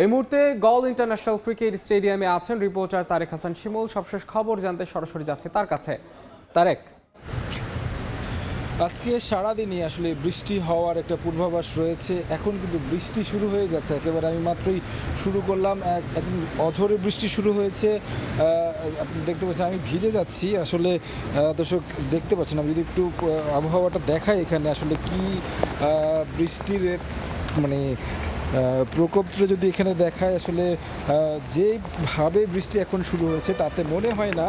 এই মুহূর্তে গল international cricket স্টেডিয়ামে আছেন রিপোর্টার তারেক হাসান শিমুল। সবশেষ খবর জানতে সরাসরি যাচ্ছে তার কাছে। তারেক, আজকে সারাদিনই আসলে বৃষ্টি হওয়ার একটা পূর্বাভাস রয়েছে। এখন কিন্তু বৃষ্টি শুরু হয়ে গেছে, একেবারে আমি মাত্রই শুরু করলাম। এখন অঝোরে বৃষ্টি শুরু হয়েছে। আপনি দেখতে পাচ্ছেন আমি ভিজে যাচ্ছি আসলে। দর্শক দেখতে পাচ্ছেন, আমি যদি একটু আবহাওয়াটা দেখাই এখানে আসলে কি বৃষ্টির মানে প্রকোপটা যদি এখানে দেখায়, আসলে যেভাবে বৃষ্টি এখন শুরু হয়েছে তাতে মনে হয় না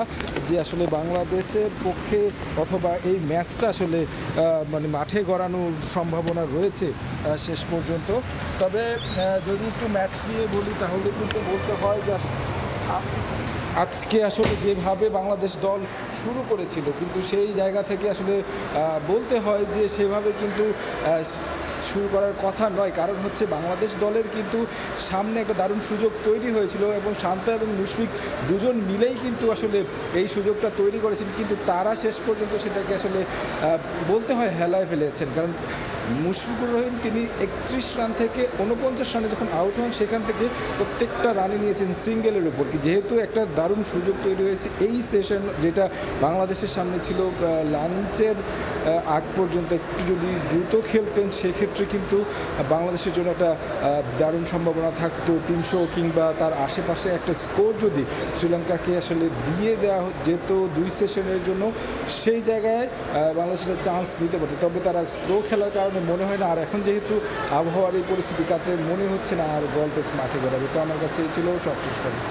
যে আসলে বাংলাদেশের পক্ষে অথবা এই ম্যাচটা আসলে মানে মাঠে গড়ানোর সম্ভাবনা রয়েছে শেষ পর্যন্ত। তবে যদি একটু ম্যাচ নিয়ে বলি তাহলে কিন্তু বলতে হয় যে আজকে আসলে যেভাবে বাংলাদেশ দল শুরু করেছিল, কিন্তু সেই জায়গা থেকে আসলে বলতে হয় যে সেভাবে কিন্তু শুরু করার কথা নয়। কারণ হচ্ছে বাংলাদেশ দলের কিন্তু সামনে একটা দারুণ সুযোগ তৈরি হয়েছিল এবং শান্ত এবং মুশফিক দুজন মিলেই কিন্তু আসলে এই সুযোগটা তৈরি করেছেন, কিন্তু তারা শেষ পর্যন্ত সেটাকে আসলে বলতে হয় হেলায় ফেলেছেন। কারণ মুশফিকুর রহিম তিনি 31 রান থেকে 49 রানে যখন আউট হন, সেখান থেকে প্রত্যেকটা রানে নিয়েছেন সিঙ্গেলের উপর। যেহেতু একটা দারুণ সুযোগ তৈরি হয়েছে এই সেশন, যেটা বাংলাদেশের সামনে ছিল লাঞ্চের আগ পর্যন্ত, একটু যদি দ্রুত খেলতেন সেক্ষেত্রে কিন্তু বাংলাদেশের জন্য একটা দারুণ সম্ভাবনা থাকতো। 300 কিংবা তার আশেপাশে একটা স্কোর যদি শ্রীলঙ্কাকে আসলে দিয়ে দেওয়া যেত 2 সেশনের জন্য, সেই জায়গায় বাংলাদেশের চান্স নিতে পারত। তবে তারা স্লো খেলার কারণে মনে হয় না, আর এখন যেহেতু আবহাওয়ার এই পরিস্থিতি তাতে মনে হচ্ছে না আর গল টেস্ট মাঠে গড়াবে। তো আমার কাছে এই ছিল সবশেষ খবর।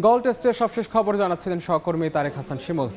গল টেস্টের সবশেষ খবর জানাচ্ছিলেন সহকর্মী তারেক হাসান শিমুল।